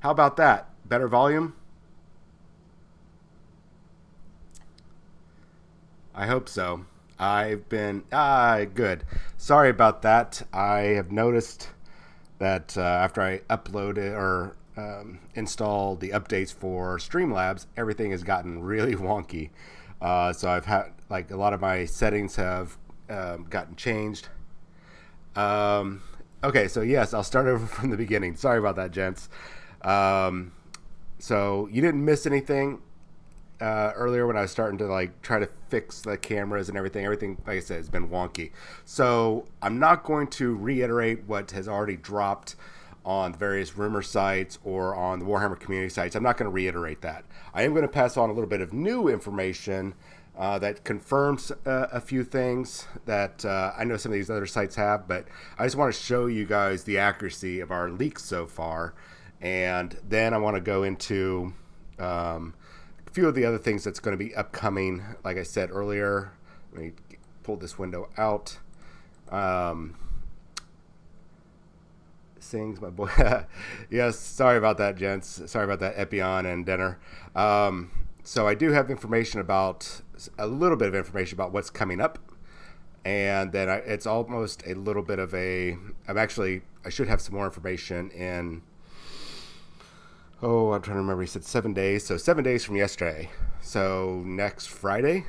How about that? Better volume? I hope so. I've been good. Sorry about that. I have noticed that after I uploaded or installed the updates for Streamlabs, everything has gotten really wonky. So I've had like a lot of my settings have gotten changed. Um, okay, so yes, I'll start over from the beginning. Sorry about that, gents. Um, so you didn't miss anything earlier when I was starting to like try to fix the cameras and everything. Everything, like I said, has been wonky. So I'm not going to reiterate what has already dropped on the various rumor sites or on the Warhammer community sites. I'm not going to reiterate that. I am going to pass on a little bit of new information that confirms a few things that I know some of these other sites have, but I just want to show you guys the accuracy of our leaks so far. And then I want to go into a few of the other things that's going to be upcoming. Like I said earlier, let me pull this window out. Sings my boy. Yes, sorry about that, gents. Sorry about that, Epion and Denner. So I do have information about a little bit of information about what's coming up, and then it's almost a little bit of a. I should have some more information in. Oh, I'm trying to remember. He said 7 days. So 7 days from yesterday. So next Friday,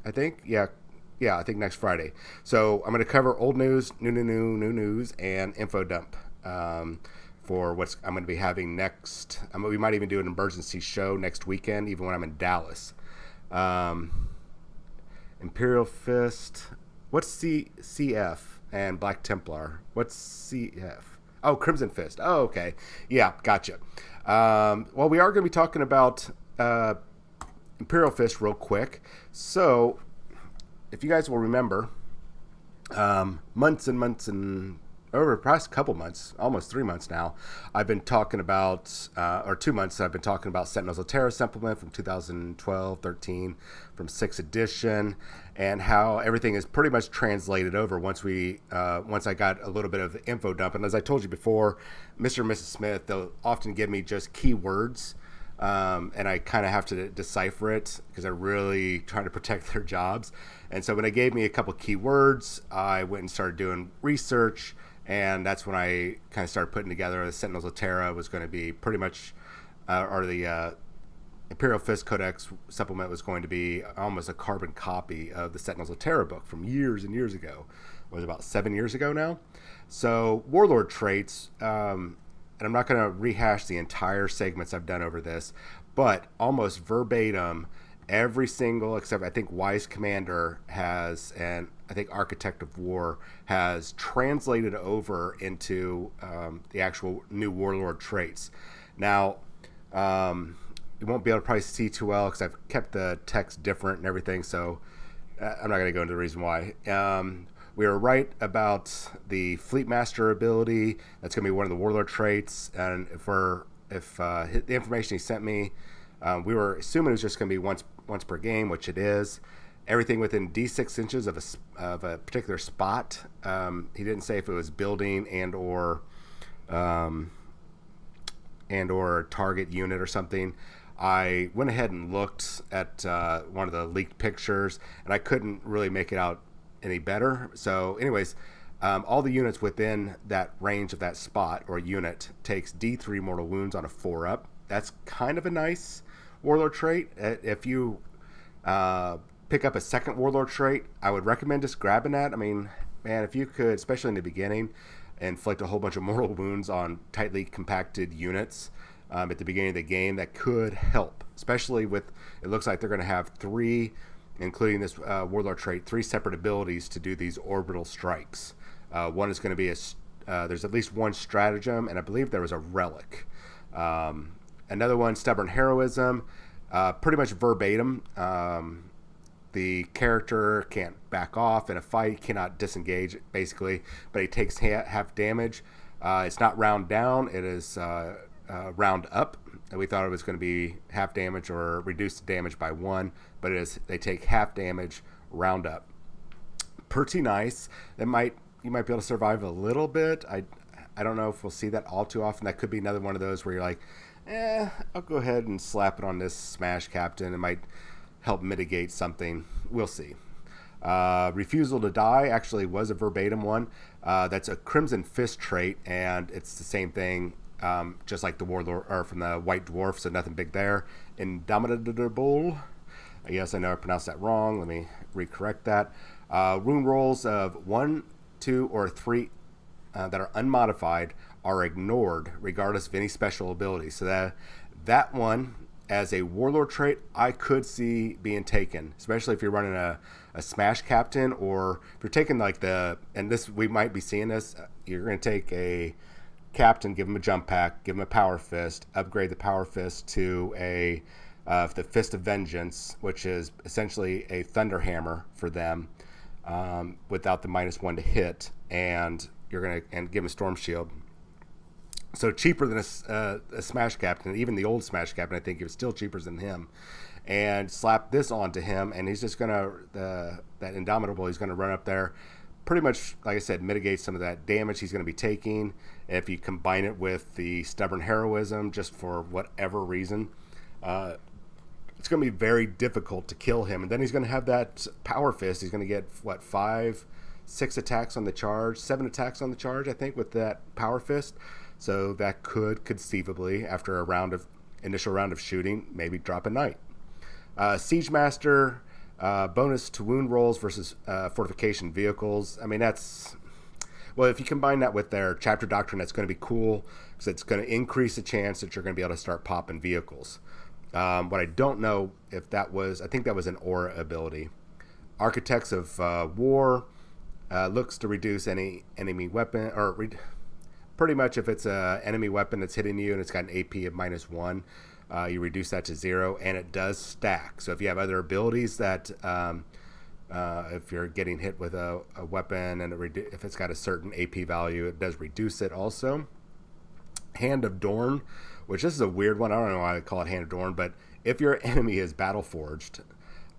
I think. Yeah, I think next Friday. So I'm going to cover old news, new news, and info dump for what's I'm going to be having next. We might even do an emergency show next weekend, even when I'm in Dallas. Imperial Fist. What's CF and Black Templar? What's CF? Oh, Crimson Fist. Oh, okay. Yeah, gotcha. Well, we are going to be talking about Imperial Fist real quick. So, if you guys will remember, months and months and over the past couple months, almost 3 months now, I've been talking about, or 2 months, I've been talking about Sentinels of Terra supplement from 2012, 13, from 6th edition, and how everything is pretty much translated over once I got a little bit of the info dump. And as I told you before, Mr. and Mrs. Smith, they'll often give me just keywords, and I kind of have to decipher it because they're really trying to protect their jobs. And so when they gave me a couple keywords, I went and started doing research, and that's when I kind of started putting together the Sentinels of Terra was going to be pretty much, or the Imperial Fist Codex supplement was going to be almost a carbon copy of the Sentinels of Terra book from years and years ago. It was about 7 years ago now. So Warlord traits, and I'm not going to rehash the entire segments I've done over this, but almost verbatim, every single, except I think Wise Commander has, and I think Architect of War has translated over into the actual new Warlord traits. Now, you won't be able to probably see too well because I've kept the text different and everything, so I'm not going to go into the reason why. We were right about the Fleet Master ability. That's going to be one of the Warlord traits, and if the information he sent me, we were assuming it was just going to be once per game, which it is. Everything within D6 inches of a particular spot. He didn't say if it was building and or target unit or something. I went ahead and looked at one of the leaked pictures, and I couldn't really make it out any better. So anyways, all the units within that range of that spot or unit takes D3 mortal wounds on a 4-up. That's kind of a nice Warlord trait. If you pick up a second Warlord trait, I would recommend just grabbing that. I mean, man, if you could, especially in the beginning, inflict a whole bunch of mortal wounds on tightly compacted units at the beginning of the game, that could help, especially with, it looks like they're going to have three, including this Warlord trait, three separate abilities to do these orbital strikes. One is going to be there's at least one stratagem, and I believe there was a relic. Another one, stubborn heroism, pretty much verbatim. The character can't back off in a fight, cannot disengage, basically, but he takes half damage. It's not round down, it is round up. And we thought it was going to be half damage or reduce the damage by 1, but it is, they take half damage, round up. Pretty nice. You might be able to survive a little bit. I don't know if we'll see that all too often. That could be another one of those where you're like, I'll go ahead and slap it on this Smash Captain. It might help mitigate something. We'll see. Refusal to Die actually was a verbatim one. That's a Crimson Fist trait, and it's the same thing, just like the Warlord or from the White Dwarf, so nothing big there. Indomitable. Yes, I know I pronounced that wrong. Let me recorrect that. Rune rolls of 1, 2, or 3 that are unmodified are ignored regardless of any special ability. So that one, as a Warlord trait, I could see being taken, especially if you're running a Smash Captain, or if you're taking like and this, we might be seeing this, you're going to take a Captain, give him a jump pack, give him a Power Fist, upgrade the Power Fist to the Fist of Vengeance, which is essentially a Thunder Hammer for them, without the -1 to hit, and you're going to give him a Storm Shield. So cheaper than a Smash Captain. Even the old Smash Captain, I think it was still cheaper than him. And slap this onto him, and he's just going to, that Indomitable, he's going to run up there. Pretty much, like I said, mitigate some of that damage he's going to be taking. If you combine it with the Stubborn Heroism, just for whatever reason, it's going to be very difficult to kill him. And then he's going to have that Power Fist. He's going to get, 5, 6 attacks on the charge, 7 attacks on the charge, I think, with that Power Fist. So that could conceivably, after a initial round of shooting, maybe drop a knight. Siege Master, bonus to wound rolls versus fortification vehicles. I mean, if you combine that with their Chapter Doctrine, that's going to be cool, because it's going to increase the chance that you're going to be able to start popping vehicles. What I don't know if that was, I think that was an aura ability. Architects of War looks to reduce any enemy weapon, or pretty much if it's an enemy weapon that's hitting you and it's got an AP of -1, you reduce that to 0, and it does stack. So if you have other abilities that, if you're getting hit with a weapon and if it's got a certain AP value, it does reduce it also. Hand of Dorn, which this is a weird one. I don't know why I call it Hand of Dorn, but if your enemy is battle forged,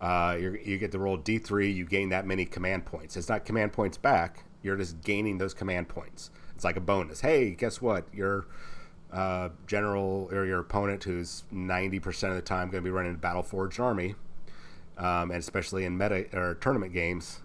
you get to roll D3, you gain that many command points. It's not command points back, you're just gaining those command points. It's like a bonus. Hey, guess what? Your general or your opponent, who's 90% of the time going to be running a battle forged army, and especially in meta or tournament games,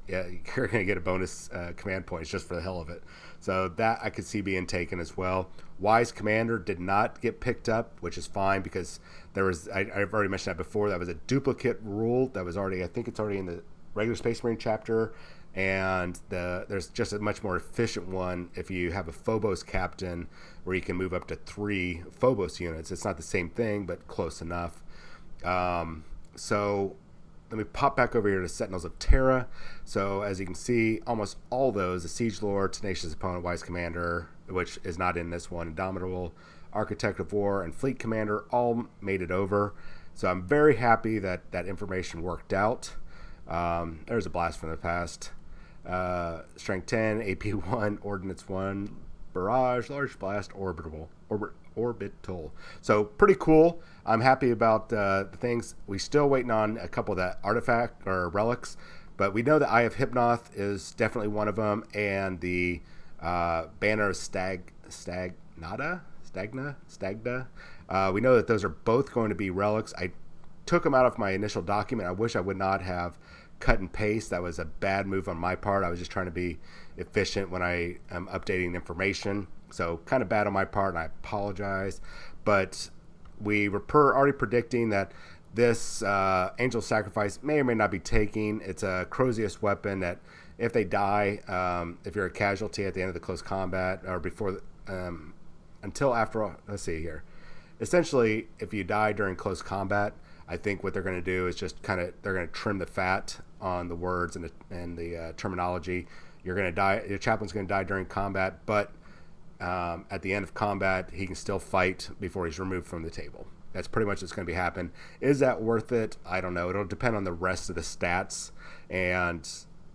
yeah, you're going to get a bonus command points just for the hell of it. So that I could see being taken as well. Wise Commander did not get picked up, which is fine, because there was, I've already mentioned that before, that was a duplicate rule that was already, I think it's already in the regular Space Marine chapter, and there's just a much more efficient one if you have a Phobos Captain, where you can move up to 3 Phobos units. It's not the same thing, but close enough. So let me pop back over here to Sentinels of Terra. So as you can see, almost all those, the Siege Lord, Tenacious Opponent, Wise Commander, which is not in this one, Indomitable, Architect of War, and Fleet Commander all made it over. So I'm very happy that that information worked out. There's a blast from the past. Strength 10, AP 1, Ordnance 1, Barrage, Large Blast, Orbital. So pretty cool. I'm happy about the things. We're still waiting on a couple of the artifact or relics, but we know the Eye of Hypnoth is definitely one of them, and the Banner of Stagna. We know that those are both going to be relics. I took them out of my initial document. I wish I would not have cut and paste. That was a bad move on my part. I was just trying to be efficient when I am updating information. So kind of bad on my part, and I apologize. But we were already predicting that this Angel Sacrifice may or may not be taking. It's a Crozius weapon that if they die, if you're a casualty at the end of the close combat or before, until after, let's see here. Essentially, if you die during close combat, I think what they're going to do is just they're going to trim the fat on the words and the terminology. You're going to die. Your chaplain's going to die during combat, but at the end of combat, he can still fight before he's removed from the table. That's pretty much what's going to be happening. Is that worth it? I don't know. It'll depend on the rest of the stats, and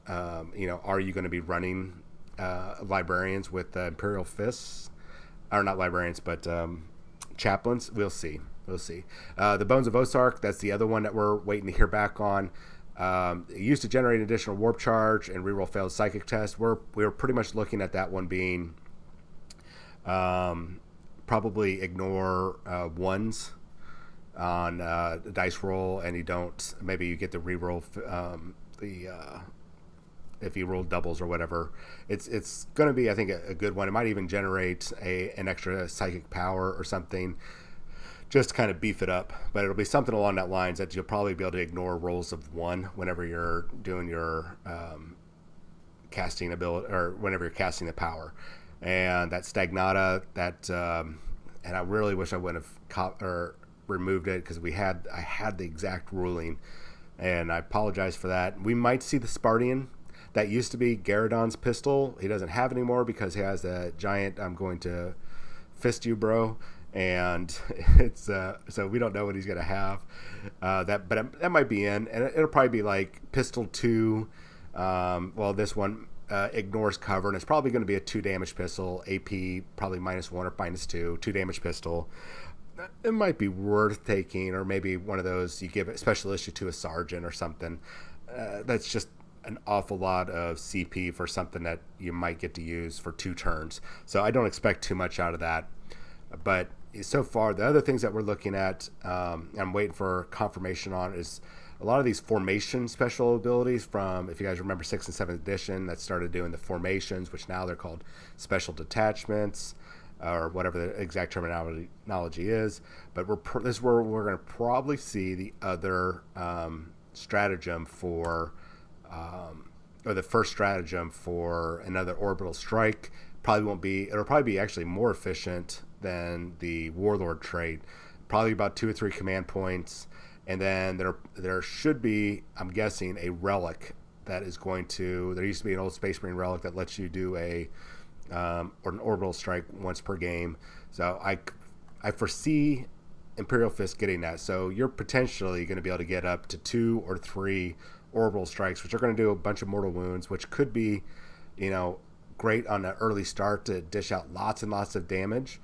are you going to be running librarians with Imperial Fists, or not librarians, but chaplains? We'll see. The Bones of Osark, that's the other one that we're waiting to hear back on. It used to generate an additional warp charge and reroll failed psychic test. We were pretty much looking at that one being Probably ignore ones on the dice roll, and you don't. Maybe you get to reroll the if you roll doubles or whatever. It's going to be, I think, a good one. It might even generate an extra psychic power or something, just to kind of beef it up. But it'll be something along that lines that you'll probably be able to ignore rolls of one whenever you're doing your casting ability, or whenever you're casting the power. And that stagnata, and I really wish I wouldn't have removed it, because I had the exact ruling, and I apologize for that. We might see the Spartian. That used to be Garadon's pistol. He doesn't have it anymore because he has a giant "I'm going to fist you, bro," and it's so we don't know what he's gonna have. That might be in, and it'll probably be like pistol 2. Well, this one ignores cover, and it's probably going to be a 2 damage pistol, AP probably -1 or -2, 2 damage pistol. It might be worth taking, or maybe one of those you give a special issue to a sergeant or something. That's just an awful lot of CP for something that you might get to use for 2 turns. So I don't expect too much out of that. But so far, the other things that we're looking at, I'm waiting for confirmation on, is a lot of these formation special abilities from, if you guys remember 6th and 7th edition, that started doing the formations, which now they're called special detachments, or whatever the exact terminology is. But this is where we're going to probably see the other stratagem for, or the first stratagem for another orbital strike. It'll probably be actually more efficient than the Warlord trait. Probably about 2 or 3 command points. And then there should be, I'm guessing, a relic that is going to. There used to be an old Space Marine relic that lets you do or an orbital strike once per game. So I foresee Imperial Fist getting that. So you're potentially going to be able to get up to 2 or 3 orbital strikes, which are going to do a bunch of mortal wounds, which could be, great on an early start to dish out lots and lots of damage,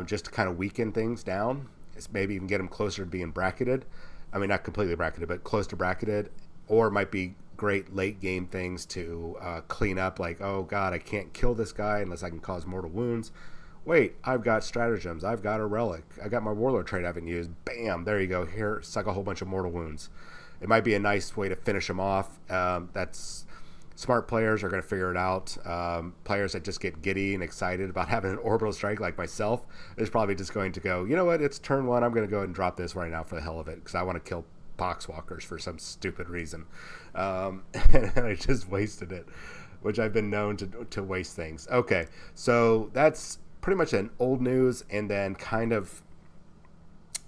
just to kind of weaken things down. It's maybe even get them closer to being bracketed. I mean, not completely bracketed, but close to bracketed. Or it might be great late game things to clean up, like, oh god, I can't kill this guy unless I can cause mortal wounds. Wait, I've got stratagems, I've got a relic, I got my warlord trait I haven't used. Bam, there you go. Here, suck a whole bunch of mortal wounds. It might be a nice way to finish them off. That's smart players are going to figure it out. Players that just get giddy and excited about having an orbital strike, like myself, is probably just going to go, you know what, it's turn 1, I'm going to go ahead and drop this right now for the hell of it, because I want to kill poxwalkers for some stupid reason. And I just wasted it, which I've been known to waste things. Okay, so that's pretty much an old news, and then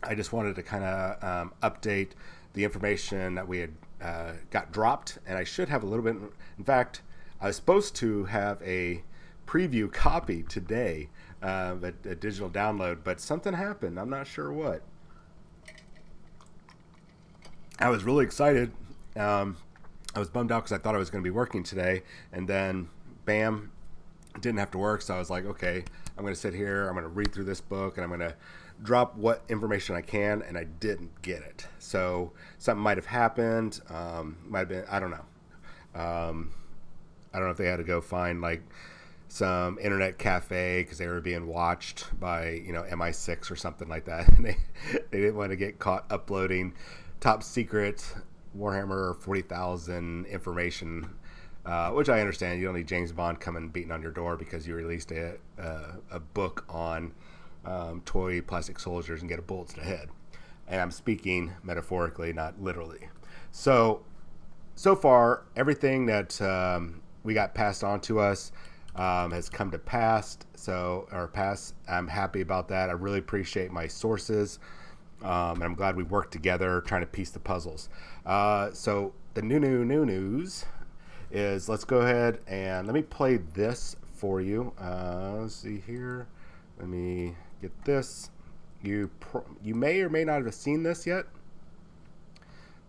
I just wanted to kind of update the information that we had got dropped, and I should have a little bit. In fact, I was supposed to have a preview copy today, a digital download, but something happened. I'm not sure what. I was really excited. I was bummed out because I thought I was going to be working today, and then bam, didn't have to work. So I was like, okay, I'm going to sit here, I'm going to read through this book, and I'm going to drop what information I can, and I didn't get it. So something might have happened. Might have been, I don't know. I don't know if they had to go find like some internet cafe because they were being watched by MI6 or something like that, and they didn't want to get caught uploading top secret Warhammer 40,000 information, which I understand. You don't need James Bond coming beating on your door because you released a book on toy plastic soldiers and get a bullet to the head. And I'm speaking metaphorically, not literally. So far, everything that we got passed on to us has come to pass. I'm happy about that. I really appreciate my sources. And I'm glad we worked together trying to piece the puzzles. So the new news is, let's go ahead and let me play this for you. Let's see here. Let me get this. You may or may not have seen this yet.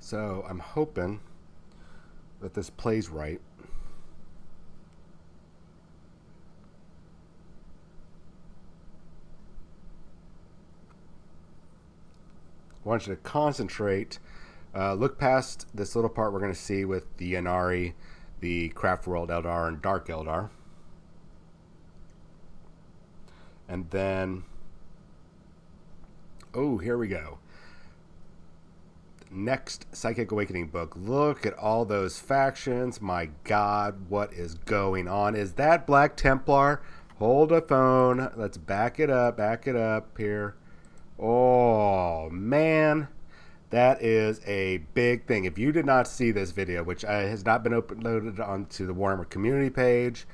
So I'm hoping that this plays right. I want you to concentrate. Look past this little part we're going to see with the Yanari, the Craft World Eldar, and Dark Eldar. And then, oh, here we go. Next Psychic Awakening book. Look at all those factions. My God, what is going on? Is that Black Templar? Hold a phone. Let's back it up here. Oh, man. That is a big thing. If you did not see this video, which has not been uploaded onto the Warhammer community page,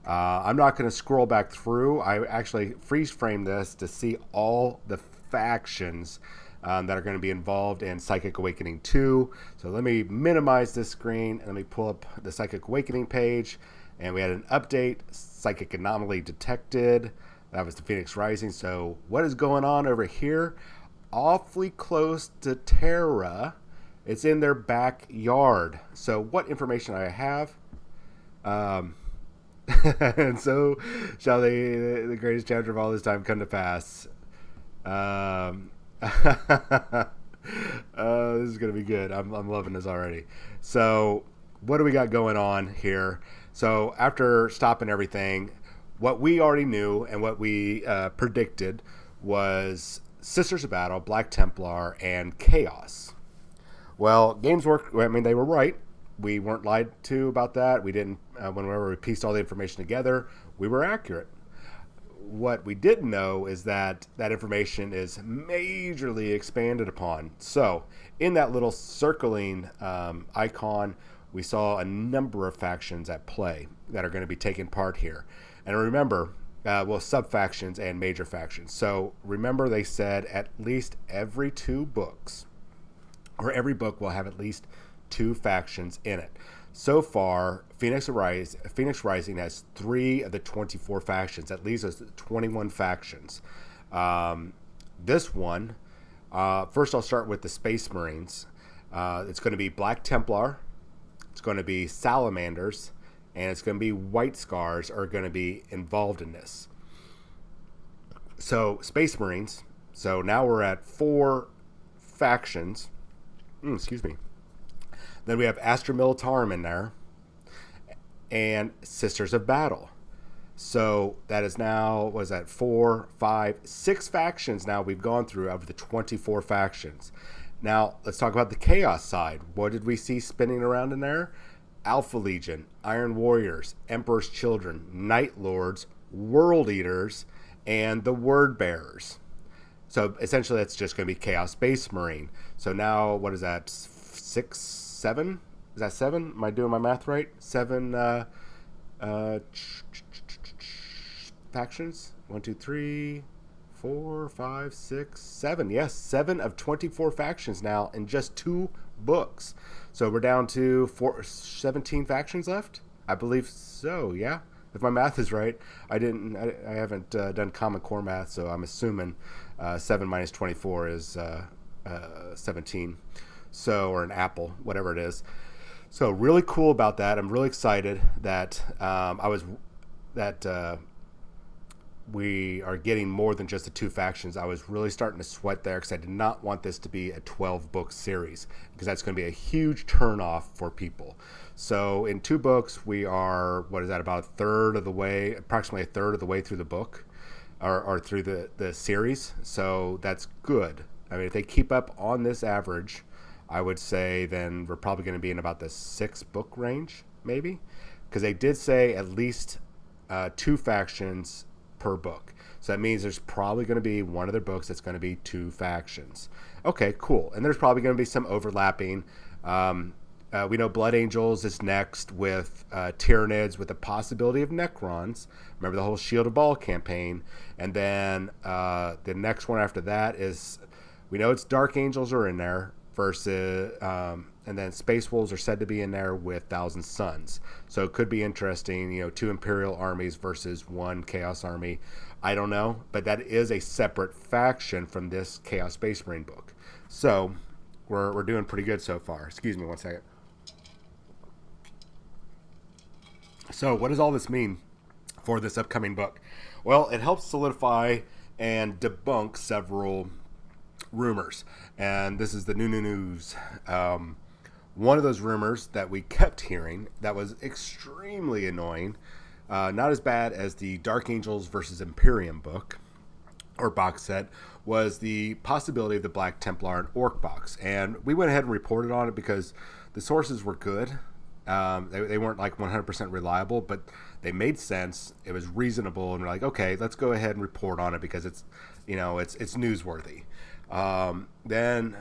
I'm not going to scroll back through. I actually freeze framed this to see all the factions that are going to be involved in Psychic Awakening 2. So let me minimize this screen and let me pull up the Psychic Awakening page. And we had an update, Psychic Anomaly detected. That was the Phoenix Rising. So what is going on over here? Awfully close to Terra. It's in their backyard. So what information I have? And so shall the greatest chapter of all this time come to pass. This is going to be good. I'm loving this already. So what do we got going on here? So after stopping everything, what we already knew and what we predicted was Sisters of Battle, Black Templar, and Chaos. Well, games work. I mean, they were right. We weren't lied to about that. We didn't, whenever we pieced all the information together, we were accurate. What we didn't know is that that information is majorly expanded upon. So in that little circling icon, we saw a number of factions at play that are going to be taking part here. And remember, sub-factions and major factions. So remember, they said at least every 2 books, or every book will have at least 2 factions in it. So far, Phoenix Rising has 3 of the 24 factions. That leaves us 21 factions. This one, first I'll start with the Space Marines. It's going to be Black Templar. It's going to be Salamanders. And it's going to be White Scars are going to be involved in this. So, Space Marines. So now we're at 4 factions. Excuse me. Then we have Astra Militarum in there. And Sisters of Battle. So that is now, 4, 5, 6 factions now we've gone through of the 24 factions. Now, let's talk about the Chaos side. What did we see spinning around in there? Alpha Legion, Iron Warriors, Emperor's Children, Night Lords, World Eaters, and the Word Bearers. So essentially that's just going to be Chaos Space Marine. So now, what is that, 6, 7? Is that 7? Am I doing my math right? 7 factions? 1, 2, 3, 4, 5, 6, 7. Yes, 7 of 24 factions now in just 2 books. So we're down to 17 factions left? I believe so, yeah. If my math is right. I haven't done Common Core math, so I'm assuming 7 minus 24 is 17. So, or an apple, whatever it is. So really cool about that. I'm really excited that we are getting more than just the 2 factions. I was really starting to sweat there because I did not want this to be a 12-book series because that's going to be a huge turnoff for people. So in 2 books, we are, about approximately a third of the way through the book or through the series. So that's good. I mean, if they keep up on this average, I would say then we're probably going to be in about the 6-book range, maybe, because they did say at least 2 factions per book. So that means there's probably going to be one of their books that's going to be 2 factions. Okay, cool. And there's probably going to be some overlapping. We know Blood Angels is next with Tyranids with the possibility of Necrons. Remember the whole Shield of Baal campaign. And then the next one after that is, we know it's Dark Angels are in there versus, and then Space Wolves are said to be in there with Thousand Suns. So it could be interesting, 2 Imperial armies versus 1 Chaos army. I don't know, but that is a separate faction from this Chaos Space Marine book. So we're doing pretty good so far. Excuse me one second. So what does all this mean for this upcoming book? Well, it helps solidify and debunk several rumors. And this is the new news. One of those rumors that we kept hearing that was extremely annoying, not as bad as the Dark Angels versus Imperium book, or box set was the possibility of the Black Templar and Orc box. And we went ahead and reported on it because the sources were good. They weren't like 100% reliable, but they made sense. It was reasonable, and we're like, okay, let's go ahead and report on it because it's, it's newsworthy. Then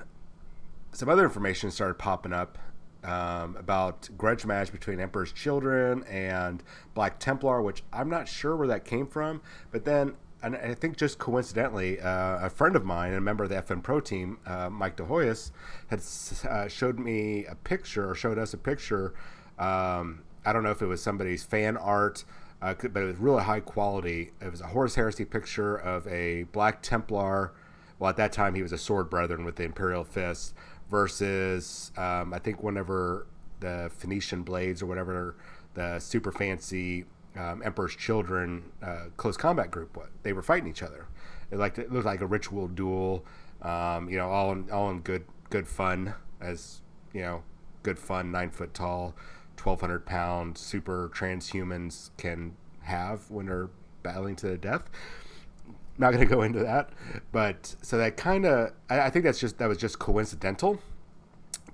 some other information started popping up about grudge match between Emperor's Children and Black Templar, which I'm not sure where that came from. But then, and I think just coincidentally, a friend of mine, and a member of the FN Pro team, Mike DeHoyas, had showed us a picture. I don't know if it was somebody's fan art, but it was really high quality. It was a Horus Heresy picture of a Black Templar. Well, at that time, he was a sword brethren with the Imperial Fist versus, I think, whenever the Phoenician Blades or whatever, the super fancy Emperor's Children close combat group, they were fighting each other. It looked like a ritual duel, all in good fun, as good fun, 9 foot tall, 1,200 pound super transhumans can have when they're battling to the death. Not going to go into that, but so that kind of, I think that was just coincidental.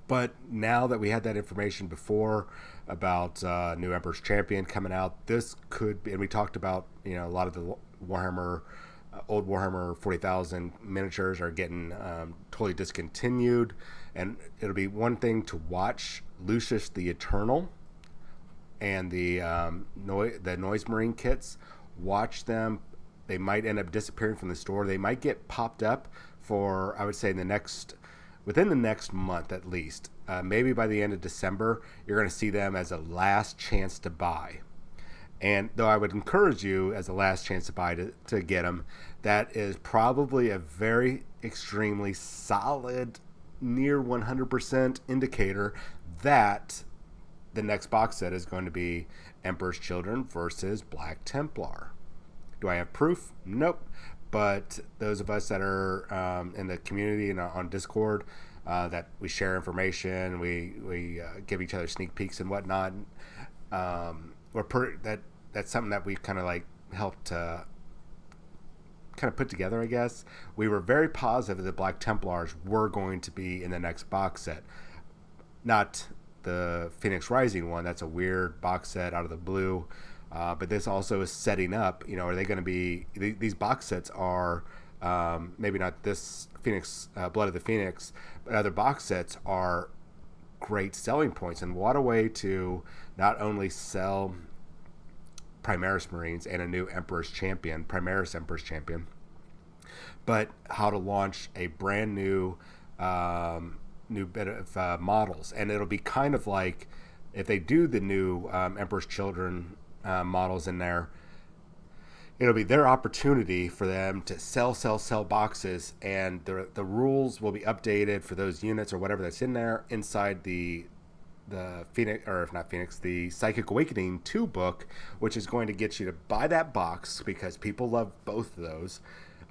But now that we had that information before about new Emperor's Champion coming out, this could be, and we talked about, a lot of the Warhammer, old Warhammer 40,000 miniatures are getting totally discontinued, and it'll be one thing to watch Lucius the Eternal and the Noise Marine kits. Watch them. They might end up disappearing from the store. They might get popped up for, I would say, within the next month at least. Maybe by the end of December, you're going to see them as a last chance to buy. And though I would encourage you as a last chance to buy to get them, that is probably a very extremely solid, near 100% indicator that the next box set is going to be Emperor's Children versus Black Templar. Do I have proof? Nope. But those of us that are in the community and on Discord, that we share information, we give each other sneak peeks and whatnot. That's something that we've kind of like helped kind of put together, I guess. We were very positive that Black Templars were going to be in the next box set. Not the Phoenix Rising one. That's a weird box set out of the blue. But this also is setting up, are they going to be, these box sets are, maybe not this Phoenix, Blood of the Phoenix, but other box sets are great selling points. And what a way to not only sell Primaris Marines and a new Primaris Emperor's Champion, but how to launch a brand new bit of models. And it'll be kind of like, if they do the new Emperor's Children models in there, it'll be their opportunity for them to sell boxes, and the rules will be updated for those units or whatever that's in there inside the Phoenix, or if not Phoenix, the Psychic Awakening 2 book, which is going to get you to buy that box because people love both of those.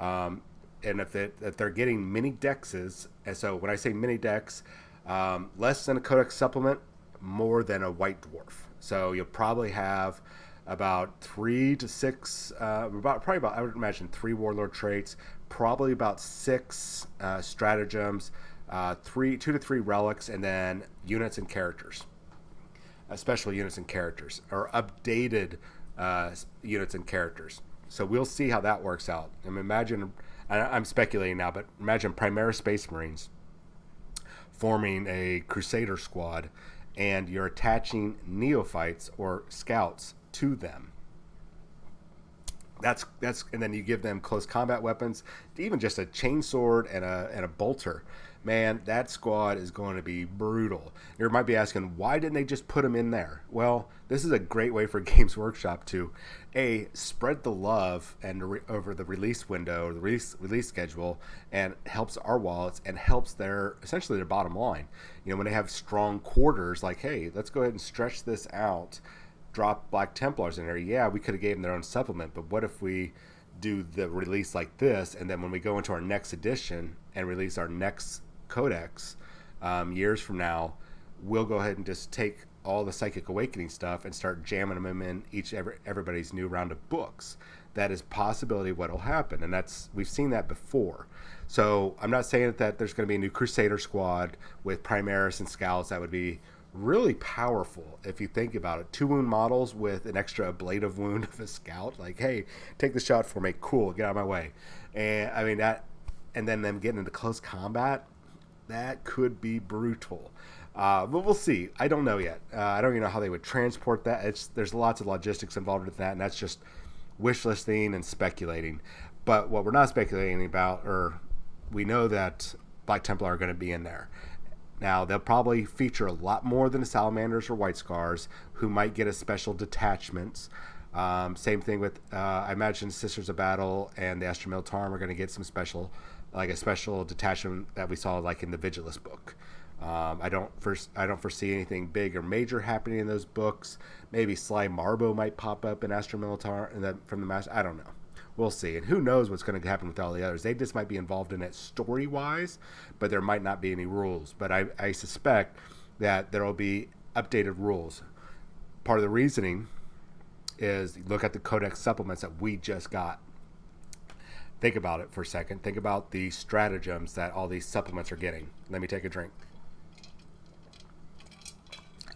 And if they're getting mini dexes, and so when I say mini dex, less than a Codex supplement, more than a White Dwarf. So you'll probably have about 3 to 6, I would imagine 3 Warlord traits, probably about 6 stratagems, 2 to 3 relics, and then units and characters, special units and characters, or updated units and characters. So we'll see how that works out. I'm speculating now, but imagine Primaris Space Marines forming a Crusader squad, and you're attaching neophytes or scouts to them. That's and then you give them close combat weapons, even just a chainsword and a bolter. Man, that squad is going to be brutal. You might be asking, why didn't they just put them in there? Well, this is a great way for Games Workshop to spread the love and over the release window or the release schedule, and helps our wallets and helps essentially their bottom line. When they have strong quarters, like, hey, let's go ahead and stretch this out, drop Black Templars in there. Yeah, we could have gave them their own supplement, but what if we do the release like this, and then when we go into our next edition and release our next codex years from now, we'll go ahead and just take all the Psychic Awakening stuff and start jamming them in everybody's new round of books. That is possibility what will happen, and we've seen that before. So I'm not saying that there's going to be a new Crusader squad with Primaris and Scouts. That would be really powerful if you think about it. 2 wound models with an extra ablative wound of a Scout. Like, hey, take the shot for me. Cool, get out of my way. And I mean that, and then them getting into close combat. That could be brutal. But we'll see. I don't know yet. I don't even know how they would transport that. There's lots of logistics involved with that, and that's just wish listing and speculating. But what we're not speculating about, or we know that Black Templar are going to be in there. Now, they'll probably feature a lot more than the Salamanders or White Scars, who might get a special detachments. Same thing with, I imagine Sisters of Battle and the Astra Militarum are going to get some special, like a special detachment that we saw like in the Vigilus book. I don't foresee anything big or major happening in those books. Maybe Sly Marbo might pop up in Astra Militarum from the Master. I don't know. We'll see. And who knows what's going to happen with all the others. They just might be involved in it story-wise, but there might not be any rules. But I suspect that there will be updated rules. Part of the reasoning is look at the Codex supplements that we just got. Think about it for a second. Think about the stratagems that all these supplements are getting. Let me take a drink.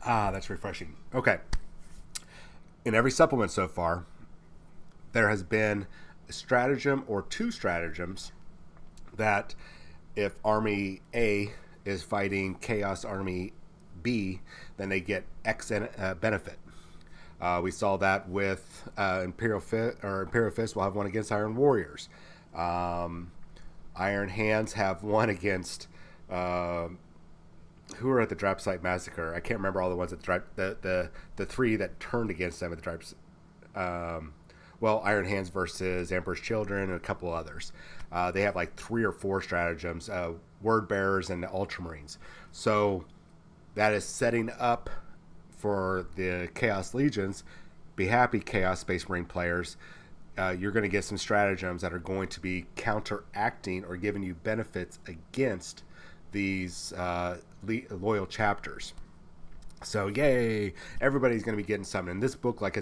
That's refreshing. Okay. In every supplement so far, there has been a stratagem or 2 stratagems that if Army A is fighting Chaos Army B, then they get X benefit. We saw that with Imperial Fist will have one against Iron Warriors. Iron Hands have one against who were at the Drapsite Massacre. I can't remember all the ones at the 3 that turned against them at the Draps. Iron Hands versus Emperor's Children and a couple others. They have like 3 or 4 stratagems, Word Bearers and the Ultramarines. So that is setting up for the Chaos Legions. Be happy, Chaos Space Marine players. You're going to get some stratagems that are going to be counteracting or giving you benefits against these loyal chapters. So yay, everybody's going to be getting something in this book. Like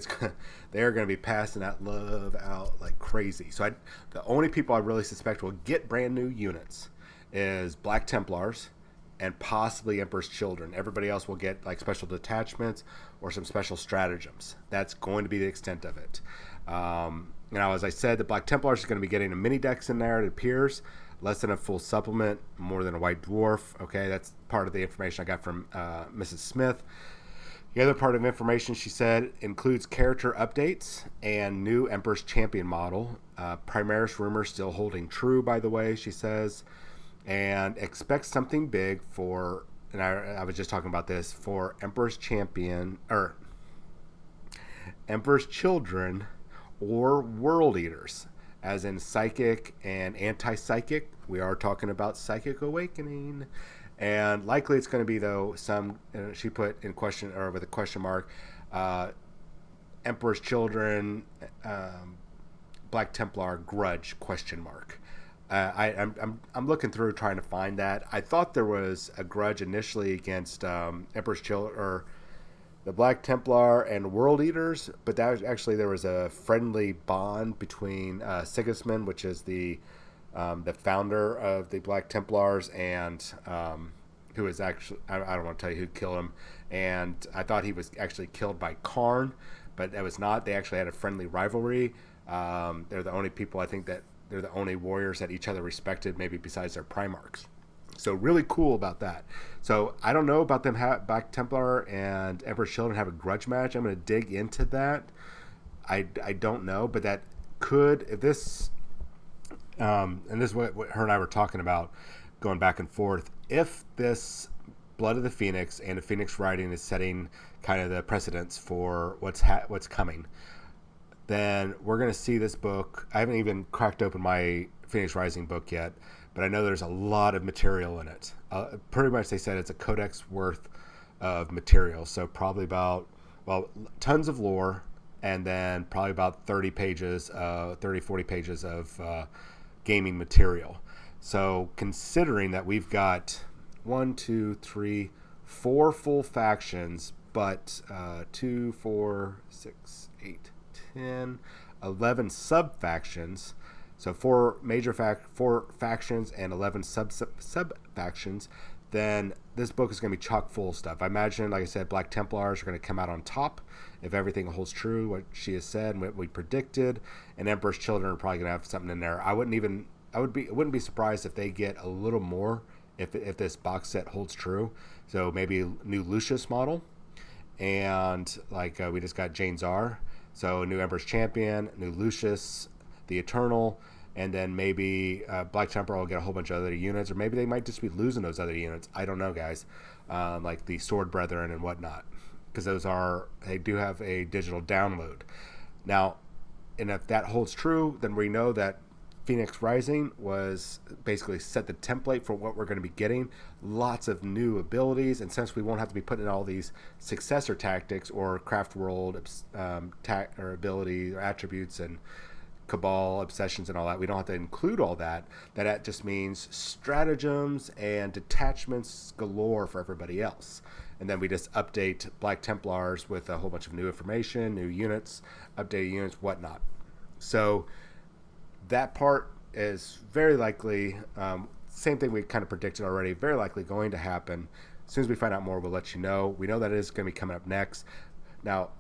they're going to be passing that love out like crazy. So the only people I really suspect will get brand new units is Black Templars and possibly Emperor's Children. Everybody else will get like special detachments or some special stratagems. That's going to be the extent of it. Now, as I said, the Black Templars are going to be getting a mini dex in there, it appears. Less than a full supplement, more than a White Dwarf. Okay, that's part of the information I got from Mrs. Smith. The other part of information she said includes character updates and new Emperor's Champion model. Primaris rumors still holding true, by the way, she says. And expect something big for, and I was just talking about this, for Emperor's Champion, or Emperor's Children or World Eaters. As in psychic and anti-psychic. We are talking about Psychic Awakening. And likely it's going to be, though, some, she put in question, or with a question mark, Emperor's Children, Black Templar Grudge, question mark. I'm looking through trying to find that. I thought there was a grudge initially against Emperor's Children, or the Black Templar and World Eaters, but that was actually, there was a friendly bond between Sigismund, which is the founder of the Black Templars, and who was actually, I don't want to tell you who killed him, and I thought he was actually killed by Karn, but that was not. They actually had a friendly rivalry. They're the only people, I think, that they're the only warriors that each other respected, maybe besides their Primarchs. So really cool about that. So I don't know about them Black Templar and Emperor's Children have a grudge match. I'm going to dig into that. I don't know, but that could, if this, and this is what her and I were talking about, going back and forth. If this Blood of the Phoenix and the Phoenix Rising is setting kind of the precedence for what's coming, then we're going to see this book. I haven't even cracked open my Phoenix Rising book yet, but I know there's a lot of material in it. Pretty much they said it's a codex worth of material. So probably about, tons of lore, and then probably about 40 pages of gaming material. So considering that we've got 4 full factions but 2, 4, 6, 8, 10, 11 sub factions. So four factions and 11 sub factions. Then this book is going to be chock full of stuff. I imagine, like I said, Black Templars are going to come out on top if everything holds true, what she has said, what we predicted, and Emperor's Children are probably going to have something in there. I wouldn't be surprised if they get a little more if this box set holds true. So maybe a new Lucius model, and like we just got Jane Czar, so new Emperor's Champion, new Lucius, the Eternal, and then maybe Black Templar will get a whole bunch of other units, or maybe they might just be losing those other units. I don't know, guys. Like the Sword Brethren and whatnot, because they do have a digital download. Now, and if that holds true, then we know that Phoenix Rising was basically set the template for what we're going to be getting. Lots of new abilities, and since we won't have to be putting in all these successor tactics or craft world or ability or attributes and cabal obsessions and all that, we don't have to include all that. That just means stratagems and detachments galore for everybody else. And then we just update Black Templars with a whole bunch of new information, new units, updated units, whatnot. So that part is very likely, same thing we kind of predicted already, very likely going to happen. As soon as we find out more, we'll let you know. We know that it is going to be coming up next. Now,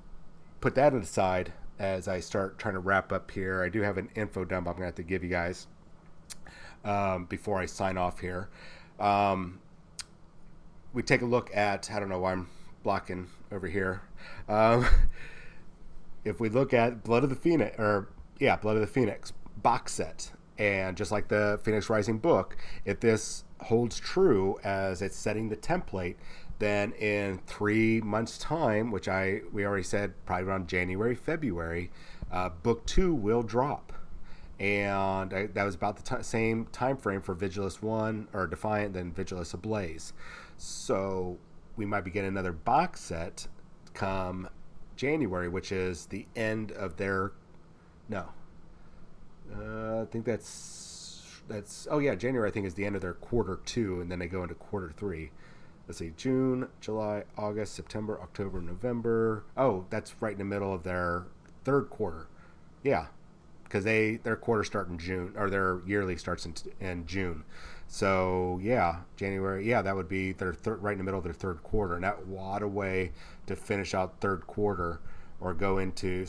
put that aside as I start trying to wrap up here. I do have an info dump I'm going to have to give you guys before I sign off here. We take a look at, I don't know why I'm blocking over here. If we look at Blood of the Phoenix box set, and just like the Phoenix Rising book, if this holds true as it's setting the template, then in 3 months' time, which we already said probably around January, February, book 2 will drop. And that was about the same time frame for Vigilus 1 or Defiant, then Vigilus Ablaze. So we might be getting another box set come January, which is the end of their I think that's January I think is the end of their quarter 2, and then they go into quarter 3. Let's see, June, July, August, September, October, November. Oh, that's right in the middle of their third quarter. Yeah, because their quarter start in June, or their yearly starts in June. So yeah, January. Yeah, that would be their right in the middle of their third quarter, and that what a way to finish out third quarter, or go into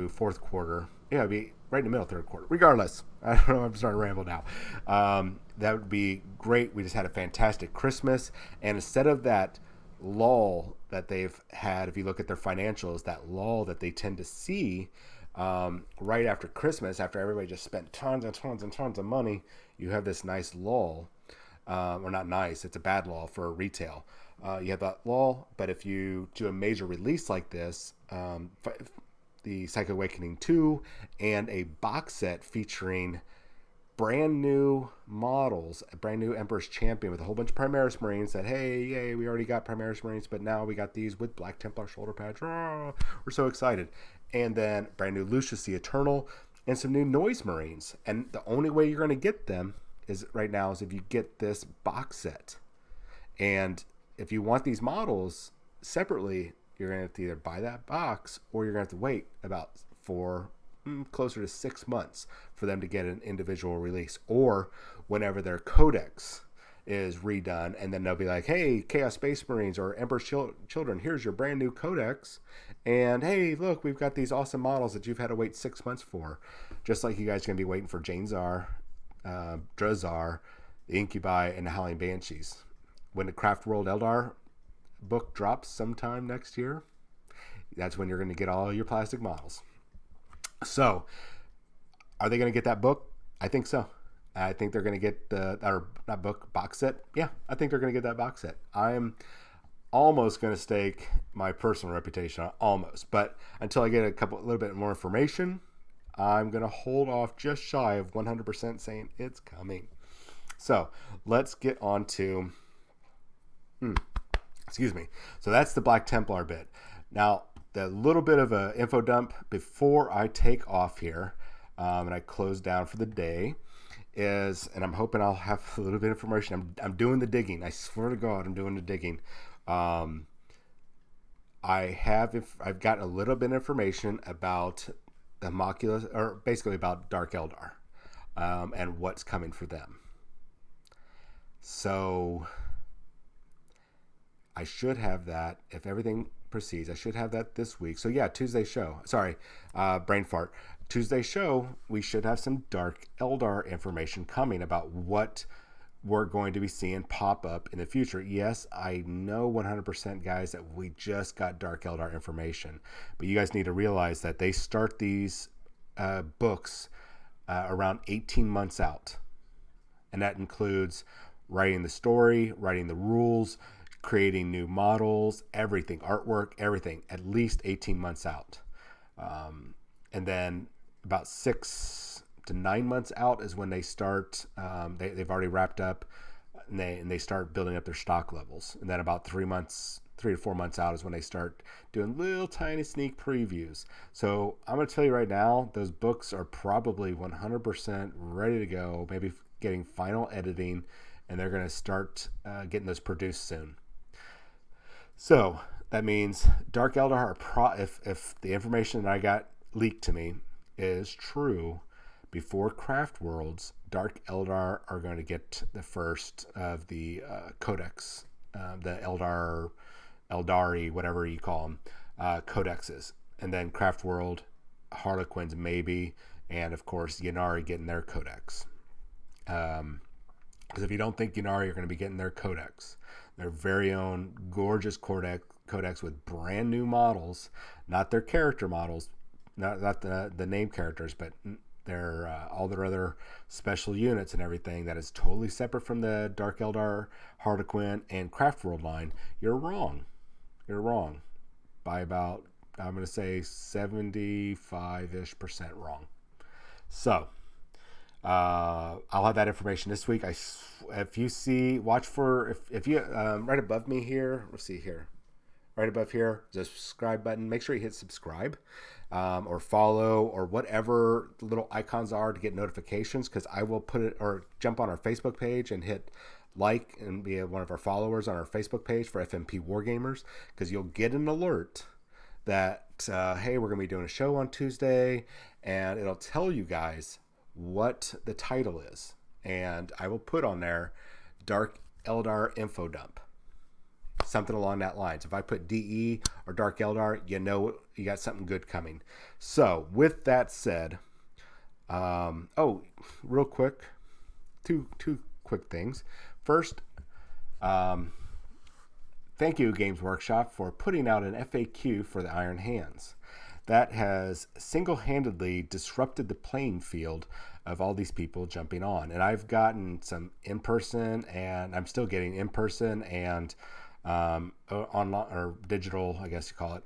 fourth quarter. Yeah, it'd be right in the middle of third quarter. Regardless, I don't know. I'm starting to ramble now. That would be great. We just had a fantastic Christmas, and instead of that lull that they've had, if you look at their financials, that lull that they tend to see right after Christmas, after everybody just spent tons and tons and tons of money, you have this nice lull, or not nice. It's a bad lull for retail. You have that lull, but if you do a major release like this, the Psychic Awakening 2 and a box set featuring brand new models, a brand new Emperor's Champion with a whole bunch of Primaris Marines that, hey, yay, we already got Primaris Marines, but now we got these with Black Templar shoulder pads. We're so excited. And then brand new Lucius the Eternal and some new Noise Marines. And the only way you're going to get them is if you get this box set. And if you want these models separately, you're going to have to either buy that box, or you're going to have to wait about closer to 6 months for them to get an individual release, or whenever their codex is redone, and then they'll be like, hey, Chaos Space Marines or Emperor's Children, here's your brand new codex, and hey, look, we've got these awesome models that you've had to wait 6 months for, just like you guys are going to be waiting for Jane Czar, Drazar, the Incubi, and the Howling Banshees. When the Craft World Eldar book drops sometime next year, that's when you're going to get all your plastic models. So are they going to get that book? I think so. I think they're going to get box set. Yeah, I think they're going to get that box set. I'm almost going to stake my personal reputation on almost, but until I get a little bit more information, I'm going to hold off just shy of 100% saying it's coming. So let's get on to excuse me. So that's the Black Templar bit. Now, the little bit of an info dump before I take off here, and I close down for the day, is, and I'm hoping I'll have a little bit of information. I'm doing the digging. I swear to God, I'm doing the digging. I've gotten a little bit of information about the Homunculus, or basically about Dark Eldar, and what's coming for them. So I should have that if everything proceeds. I should have that this week. So yeah, Tuesday show. Sorry, brain fart. Tuesday show. We should have some Dark Eldar information coming about what we're going to be seeing pop up in the future. Yes, I know 100%, guys, that we just got Dark Eldar information, but you guys need to realize that they start these books around 18 months out, and that includes writing the story, writing the rules, creating new models, everything, artwork, everything, at least 18 months out. And then about 6 to 9 months out is when they start, they've already wrapped up, and they start building up their stock levels. And then about 3 to 4 months out is when they start doing little tiny sneak previews. So I'm going to tell you right now, those books are probably 100% ready to go, maybe getting final editing, and they're going to start getting those produced soon. So that means Dark Eldar if the information that I got leaked to me is true, before Craft Worlds, Dark Eldar are going to get the first of the codex, the Eldari, whatever you call them, codexes. And then Craft World, Harlequins maybe, and of course Ynnari getting their codex. Because if you don't think Ynnari are going to be getting their codex, their very own gorgeous codex with brand new models, not their character models, not the name characters, but their all their other special units and everything that is totally separate from the Dark Eldar, Harlequin, and Craft World line. You're wrong. You're wrong by about, I'm going to say 75-ish% wrong. So I'll have that information this week. If you see, watch for, if you right above me here, let's see here, right above here, the subscribe button. Make sure you hit subscribe, or follow, or whatever the little icons are to get notifications, because I will put it, or jump on our Facebook page and hit like and be one of our followers on our Facebook page for FMP Wargamers, because you'll get an alert that hey, we're going to be doing a show on Tuesday, and it'll tell you guys what the title is, and I will put on there Dark Eldar info dump, something along that lines. If I put DE or Dark Eldar, you know you got something good coming. So with that said, real quick, two quick things. First, thank you, Games Workshop, for putting out an FAQ for the Iron Hands. That has single-handedly disrupted the playing field of all these people jumping on. And I've gotten some in-person, and I'm still getting in-person and online or digital, I guess you call it,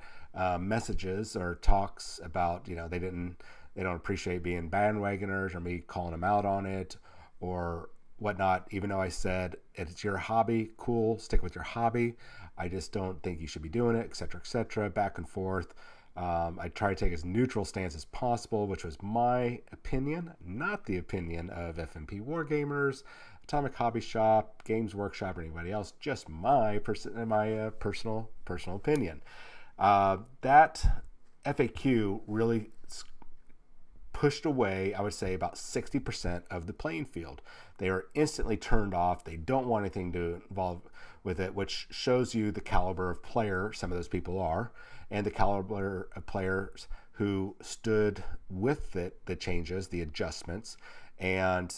messages or talks about, they don't appreciate being bandwagoners or me calling them out on it or whatnot. Even though I said it's your hobby, cool, stick with your hobby. I just don't think you should be doing it, etc., back and forth. I try to take as neutral stance as possible, which was my opinion, not the opinion of FMP Wargamers, Atomic Hobby Shop, Games Workshop, or anybody else. Just my personal opinion. That FAQ really pushed away, I would say, about 60% of the playing field. They are instantly turned off. They don't want anything to involve with it, which shows you the caliber of player some of those people are, and the caliber of players who stood with it, the changes, the adjustments, and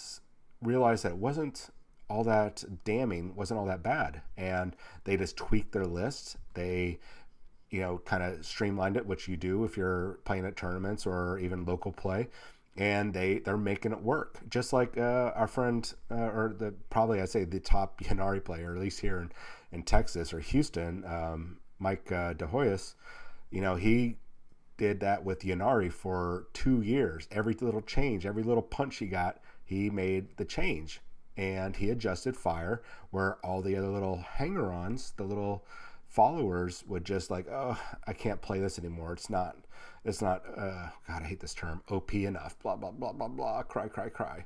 realized that it wasn't all that damning, wasn't all that bad. And they just tweaked their list. They, kind of streamlined it, which you do if you're playing at tournaments or even local play. And they're making it work. Just like our friend, or I'd say the top Ynnari player, at least here in Texas or Houston, Mike DeHoyas, he did that with Ynnari for 2 years. Every little change, every little punch he got, he made the change. And he adjusted fire where all the other little hanger-ons, the little followers would just like, oh, I can't play this anymore. It's not, God, I hate this term, OP enough, blah, blah, blah, blah, blah, cry.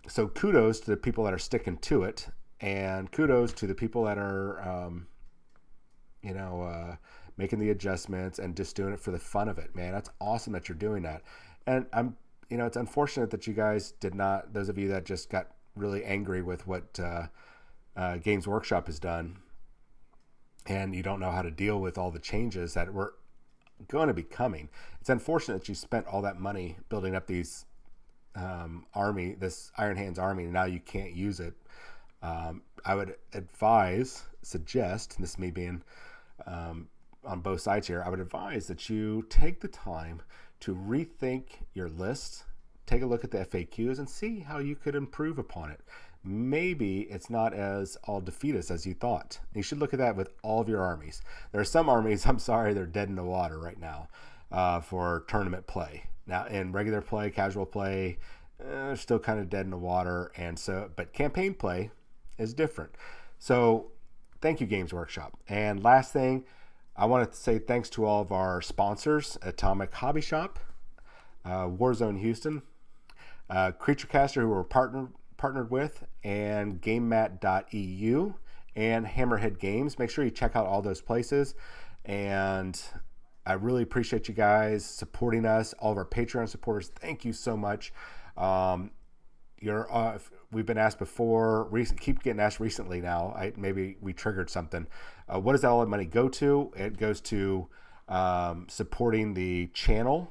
So kudos to the people that are sticking to it, and kudos to the people that are, making the adjustments and just doing it for the fun of it, man. That's awesome that you're doing that. And it's unfortunate that you guys did not, those of you that just got really angry with what Games Workshop has done, and you don't know how to deal with all the changes that were going to be coming. It's unfortunate that you spent all that money building up these this Iron Hands army, and now you can't use it. I would suggest, and this me being on both sides here, I would advise that you take the time to rethink your list, take a look at the FAQs, and see how you could improve upon it. Maybe it's not as all defeatist as you thought. You should look at that with all of your armies. There are some armies, I'm sorry, they're dead in the water right now for tournament play. Now, in regular play, casual play, they're still kind of dead in the water. But campaign play is different. So thank you, Games Workshop. And last thing, I want to say thanks to all of our sponsors: Atomic Hobby Shop, Warzone Houston, CreatureCaster, who we're partnered with, and GameMat.eu, and Hammerhead Games. Make sure you check out all those places. And I really appreciate you guys supporting us, all of our Patreon supporters. Thank you so much. We've been asked before, keep getting asked recently now. Maybe we triggered something. What does all that money go to? It goes to supporting the channel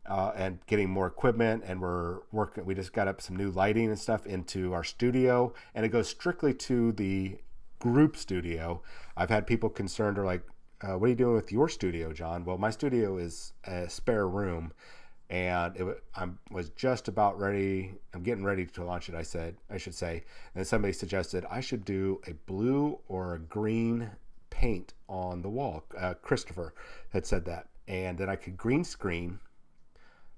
and getting more equipment. And we just got up some new lighting and stuff into our studio, and it goes strictly to the group studio. I've had people concerned are like, what are you doing with your studio, John? Well, my studio is a spare room, and I was just about ready. I'm getting ready to launch it, I should say. And somebody suggested I should do a blue or a green paint on the wall. Christopher had said that. And then I could green screen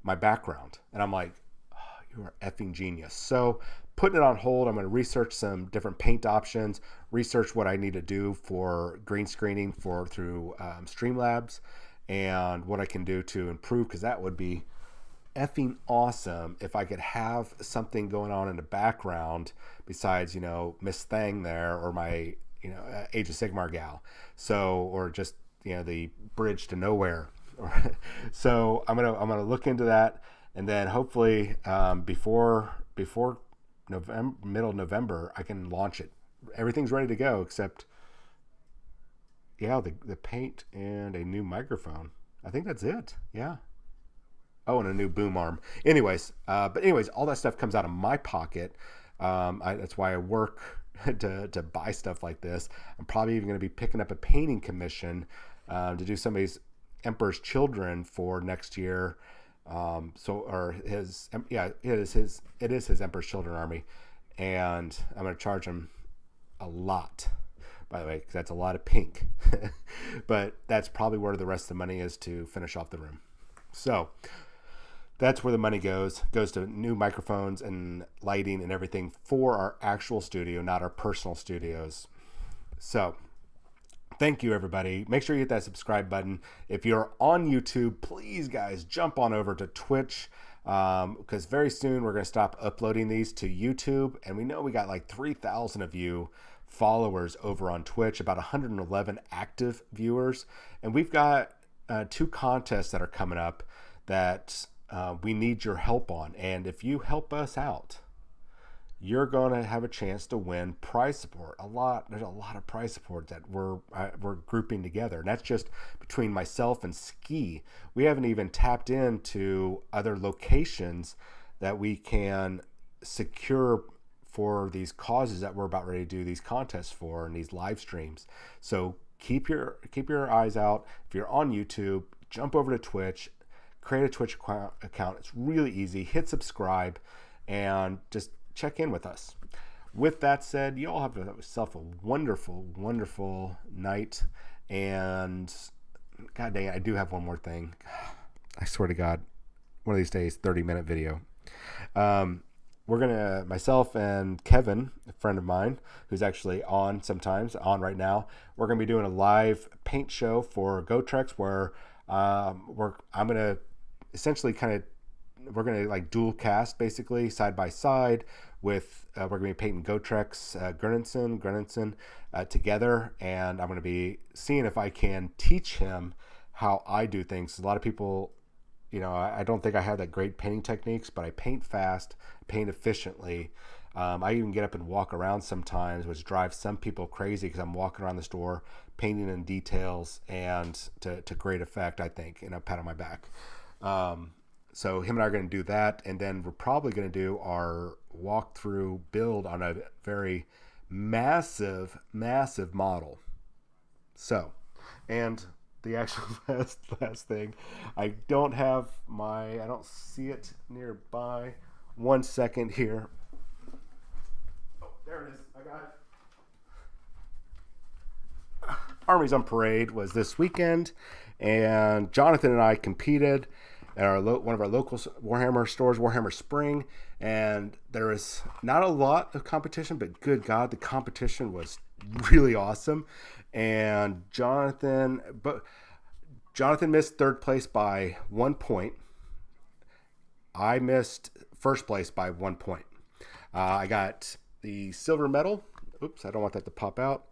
my background. And I'm like, oh, you are effing genius. So putting it on hold, I'm going to research some different paint options, research what I need to do for green screening through Streamlabs, and what I can do to improve, because that would be effing awesome if I could have something going on in the background besides, Miss Thang there, or my, Age of Sigmar gal. So, or just, the bridge to nowhere. So I'm gonna look into that, and then hopefully before middle of November, I can launch it. Everything's ready to go except, the paint and a new microphone. I think that's it. Yeah. Oh, and a new boom arm. Anyways, all that stuff comes out of my pocket. That's why I work to buy stuff like this. I'm probably even going to be picking up a painting commission to do somebody's Emperor's Children for next year. It is his Emperor's Children army, and I'm going to charge him a lot, by the way, because that's a lot of pink. But that's probably where the rest of the money is to finish off the room. So that's where the money goes to new microphones and lighting and everything for our actual studio, not our personal studios. So thank you, everybody. Make sure you hit that subscribe button. If you're on YouTube, please, guys, jump on over to Twitch, because very soon we're going to stop uploading these to YouTube. And we know we got like 3,000 of you followers over on Twitch, about 111 active viewers. And we've got 2 contests that are coming up that we need your help on. And if you help us out, you're going to have a chance to win prize support. There's a lot of prize support that we're grouping together. And that's just between myself and Ski. We haven't even tapped into other locations that we can secure for these causes that we're about ready to do these contests for and these live streams. So keep your eyes out. If you're on YouTube, jump over to Twitch, create a Twitch account. It's really easy. Hit subscribe and just check in with us. With that said, you all have yourself a wonderful, wonderful night. And God dang it, I do have one more thing. I swear to God, one of these days, 30-minute video. Myself and Kevin, a friend of mine, who's actually on right now, we're going to be doing a live paint show for GoTrex where I'm going to essentially kind of like dual cast basically side by side with we're gonna be painting Gotrex Grenenson together, and I'm gonna be seeing if I can teach him how I do things. A lot of people, I don't think I have that great painting techniques, but I paint fast, paint efficiently. I even get up and walk around sometimes, which drives some people crazy because I'm walking around the store, painting in details, and to great effect, I think, pat on my back. So him and I are going to do that, and then we're probably going to do our walkthrough build on a very massive, massive model. So, and the actual last thing, I don't see it nearby. 1 second here. Oh, there it is. I got it. Armies on Parade was this weekend, and Jonathan and I competed at one of our local Warhammer stores, Warhammer Spring, and there was not a lot of competition, but good God, the competition was really awesome. And Jonathan missed third place by 1 point. I missed first place by 1 point. I got the silver medal. Oops, I don't want that to pop out.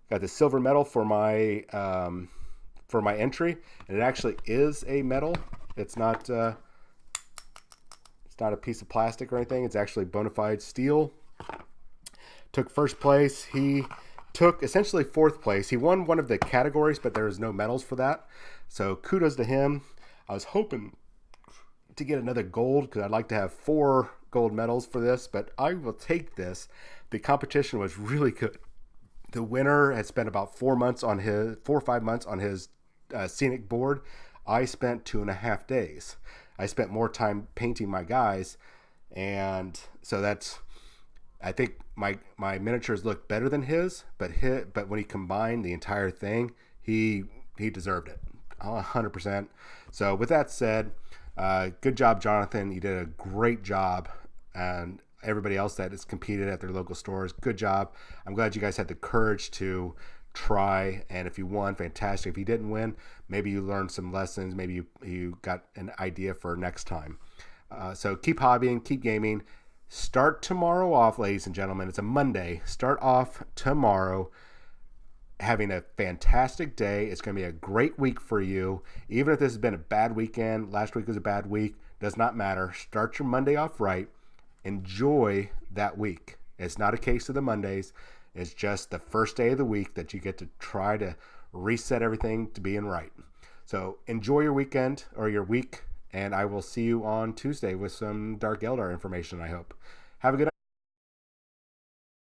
Got the silver medal for my entry, and it actually is a medal. It's not a piece of plastic or anything. It's actually bona fide steel. Took first place. He took essentially fourth place. He won one of the categories, but there was no medals for that. So kudos to him. I was hoping to get another gold because I'd like to have 4 gold medals for this, but I will take this. The competition was really good. The winner had spent about 4 or 5 months on his scenic board. I spent 2.5 days. I spent more time painting my guys, and so I think my miniatures look better than his, but when he combined the entire thing, he deserved it 100%. So with that said, good job, Jonathan. You did a great job, and everybody else that has competed at their local stores, good job. I'm glad you guys had the courage to try, and if you won, fantastic. If you didn't win, maybe you learned some lessons, maybe you got an idea for next time. So keep hobbying, keep gaming. Start tomorrow off, ladies and gentlemen. It's a Monday. Start off tomorrow having a fantastic day. It's going to be a great week for you. Even if this has been a bad weekend, last week was a bad week, does not matter. Start your Monday off right. Enjoy that week. It's not a case of the Mondays. It's just the first day of the week that you get to try to reset everything to being right. So enjoy your weekend or your week, and I will see you on Tuesday with some Dark Eldar information, I hope. Have a good night.